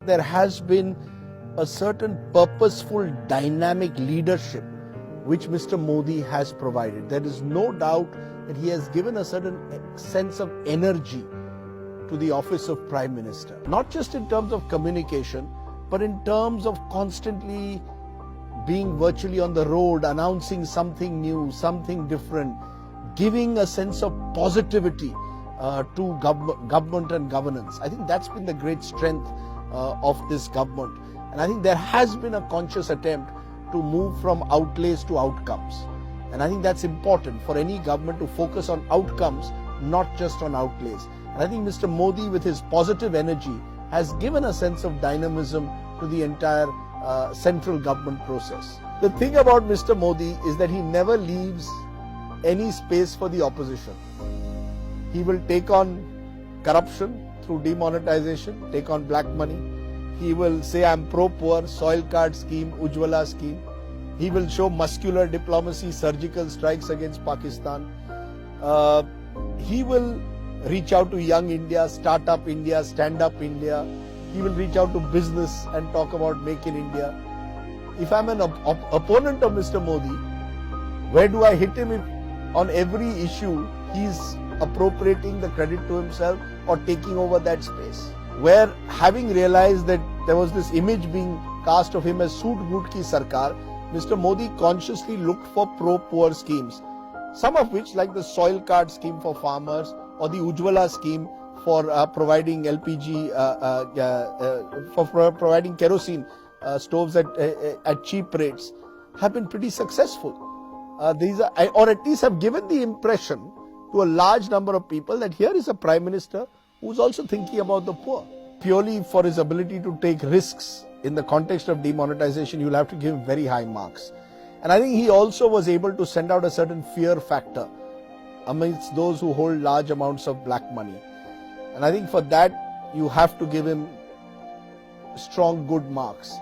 There has been a certain purposeful, dynamic leadership which Mr. Modi has provided. There is no doubt that he has given a certain sense of energy to the office of Prime Minister. Not just in terms of communication, but in terms of constantly being virtually on the road, announcing something new, something different, giving a sense of positivity to government and governance. I think that's been the great strength of this government. And I think there has been a conscious attempt to move from outlays to outcomes. And I think that's important for any government to focus on outcomes, not just on outlays. And I think Mr. Modi, with his positive energy, has given a sense of dynamism to the entire central government process. The thing about Mr. Modi is that he never leaves any space for the opposition. He will take on corruption through demonetization, take on black money. He will say, I'm pro-poor, soil card scheme, Ujjwala scheme. He will show muscular diplomacy, surgical strikes against Pakistan. He will reach out to young India, start up India, stand up India. He will reach out to business and talk about Make in India. If I'm an opponent of Mr. Modi, where do I hit him if on every issue he's appropriating the credit to himself or taking over that space? Where, having realized that there was this image being cast of him as Soot Boot Ki Sarkar, Mr. Modi consciously looked for pro-poor schemes, some of which, like the soil card scheme for farmers or the Ujjwala scheme for providing LPG, for providing kerosene stoves at cheap rates, have been pretty successful. These are, or at least have given the impression to a large number of people that here is a Prime Minister who's also thinking about the poor. Purely for his ability to take risks in the context of demonetization, you'll have to give him very high marks. And I think he also was able to send out a certain fear factor amidst those who hold large amounts of black money. And I think for that, you have to give him strong, good marks.